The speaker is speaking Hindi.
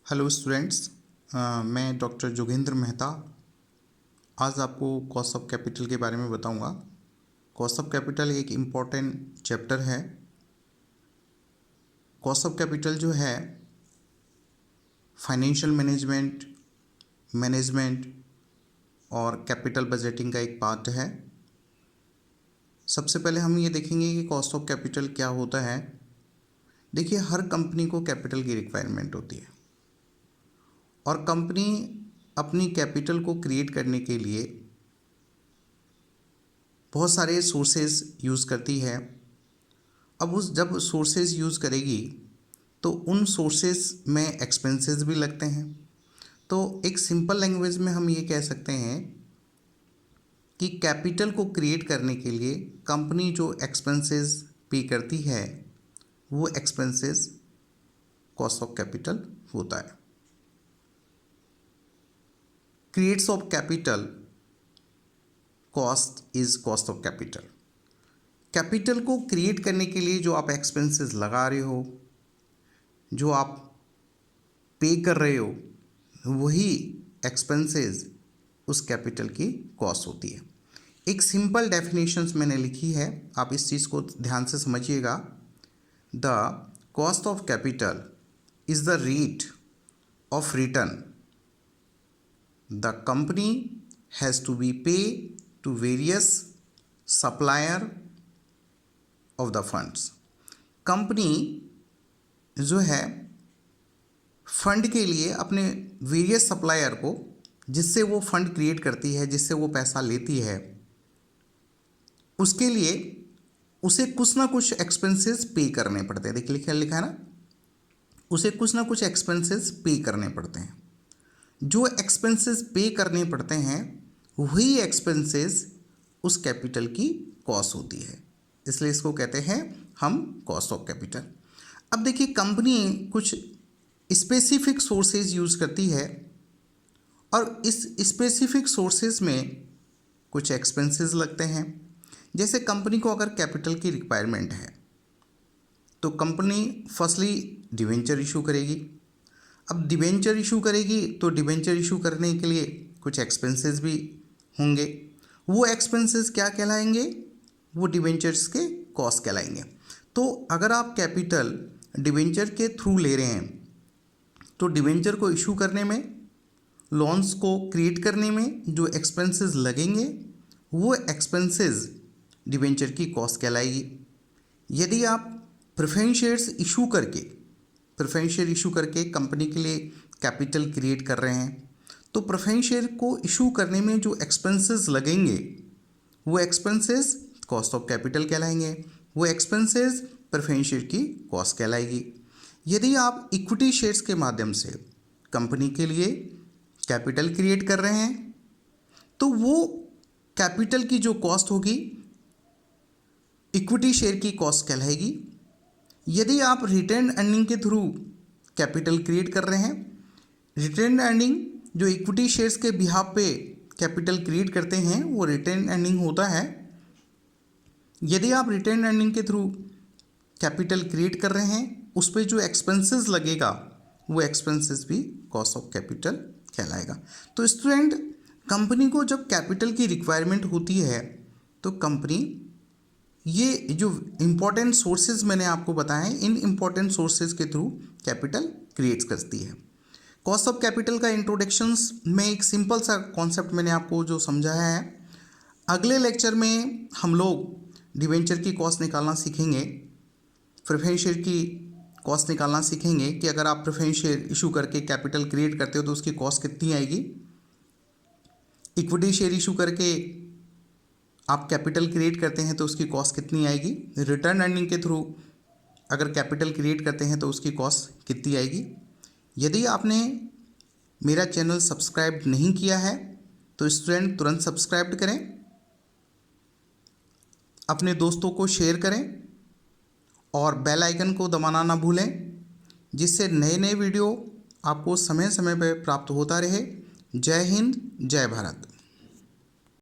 हेलो स्टूडेंट्स, मैं डॉक्टर जोगेंद्र मेहता आज आपको कॉस्ट ऑफ कैपिटल के बारे में बताऊंगा। कॉस्ट ऑफ कैपिटल एक इम्पॉर्टेंट चैप्टर है। कॉस्ट ऑफ कैपिटल जो है फाइनेंशियल मैनेजमेंट और कैपिटल बजटिंग का एक पार्ट है। सबसे पहले हम ये देखेंगे कि कॉस्ट ऑफ कैपिटल क्या होता है। देखिए, हर कंपनी को कैपिटल की रिक्वायरमेंट होती है और कंपनी अपनी कैपिटल को क्रिएट करने के लिए बहुत सारे सोर्सेज यूज़ करती है। अब जब सोर्सेज यूज़ करेगी तो उन सोर्सेज में एक्सपेंसेस भी लगते हैं। तो एक सिंपल लैंग्वेज में हम ये कह सकते हैं कि कैपिटल को क्रिएट करने के लिए कंपनी जो एक्सपेंसेस पे करती है वो एक्सपेंसेस कॉस्ट ऑफ कैपिटल होता है। Creates of capital cost is cost of capital. Capital को क्रिएट करने के लिए जो आप एक्सपेंसेस लगा रहे हो, जो आप पे कर रहे हो, वही एक्सपेंसेस उस कैपिटल की कॉस्ट होती है। एक सिंपल डेफिनेशंस मैंने लिखी है, आप इस चीज़ को ध्यान से समझिएगा। The cost of capital is the rate of return the company has to be pay to various supplier of the funds. Company जो है फंड के लिए अपने वेरियस सप्लायर को, जिससे वो फंड क्रिएट करती है, जिससे वो पैसा लेती है, उसके लिए उसे कुछ ना कुछ एक्सपेंसेस पे करने पड़ते हैं। देखिए लिखा है ना, उसे कुछ ना कुछ एक्सपेंसेस पे करने पड़ते हैं। जो एक्सपेंसेस पे करने पड़ते हैं वही एक्सपेंसेस उस कैपिटल की कॉस्ट होती है, इसलिए इसको कहते हैं हम कॉस्ट ऑफ कैपिटल। अब देखिए, कंपनी कुछ स्पेसिफिक सोर्सेज यूज़ करती है और इस स्पेसिफिक सोर्सेज में कुछ एक्सपेंसेस लगते हैं। जैसे कंपनी को अगर कैपिटल की रिक्वायरमेंट है तो कंपनी फर्स्टली डिवेंचर इशू करेगी। अब डिवेंचर इशू करेगी तो डिवेंचर इशू करने के लिए कुछ एक्सपेंसेस भी होंगे। वो एक्सपेंसेस क्या कहलाएंगे? वो डिवेंचर्स के कॉस्ट कहलाएंगे। तो अगर आप कैपिटल डिवेंचर के थ्रू ले रहे हैं तो डिवेंचर को इशू करने में, लोन्स को क्रिएट करने में जो एक्सपेंसेस लगेंगे वो एक्सपेंसेस डिवेंचर की कॉस्ट कहलाएगी। यदि आप प्रेफरेंस शेयर्स इशू करके कंपनी के लिए कैपिटल क्रिएट कर रहे हैं तो प्रेफरेंस शेयर को इशू करने में जो एक्सपेंसेस लगेंगे वो एक्सपेंसेस कॉस्ट ऑफ कैपिटल कहलाएंगे। वो एक्सपेंसेस प्रेफरेंस शेयर की कॉस्ट कहलाएगी। यदि आप इक्विटी शेयर्स के माध्यम से कंपनी के लिए कैपिटल क्रिएट कर रहे हैं तो वो कैपिटल की जो कॉस्ट होगी इक्विटी शेयर की कॉस्ट कहलाएगी। यदि आप रिटेन अर्निंग के थ्रू कैपिटल क्रिएट कर रहे हैं, रिटेन अर्निंग जो इक्विटी शेयर्स के बिहाफ पे कैपिटल क्रिएट करते हैं वो रिटेन अर्निंग होता है। यदि आप रिटेन अर्निंग के थ्रू कैपिटल क्रिएट कर रहे हैं, उस पर जो एक्सपेंसेस लगेगा वो एक्सपेंसेस भी कॉस्ट ऑफ कैपिटल कहलाएगा। तो स्टूडेंट, कंपनी को जब कैपिटल की रिक्वायरमेंट होती है तो कंपनी ये जो इम्पोर्टेंट सोर्सेज मैंने आपको बताए हैं, इन इम्पोर्टेंट सोर्सेज के थ्रू कैपिटल क्रिएट करती है। कॉस्ट ऑफ कैपिटल का इंट्रोडक्शंस में एक सिंपल सा कॉन्सेप्ट मैंने आपको जो समझाया है। अगले लेक्चर में हम लोग डिवेंचर की कॉस्ट निकालना सीखेंगे, प्रेफरेंस शेयर की कॉस्ट निकालना सीखेंगे कि अगर आप प्रेफरेंस शेयर इशू करके कैपिटल क्रिएट करते हो तो उसकी कॉस्ट कितनी आएगी। इक्विटी शेयर इशू करके आप कैपिटल क्रिएट करते हैं तो उसकी कॉस्ट कितनी आएगी। रिटर्न अर्निंग के थ्रू अगर कैपिटल क्रिएट करते हैं तो उसकी कॉस्ट कितनी आएगी। यदि आपने मेरा चैनल सब्सक्राइब नहीं किया है तो स्टूडेंट तुरंत सब्सक्राइब करें, अपने दोस्तों को शेयर करें और बेल आइकन को दबाना ना भूलें, जिससे नए नए वीडियो आपको समय समय पर प्राप्त होता रहे। जय हिंद, जय भारत।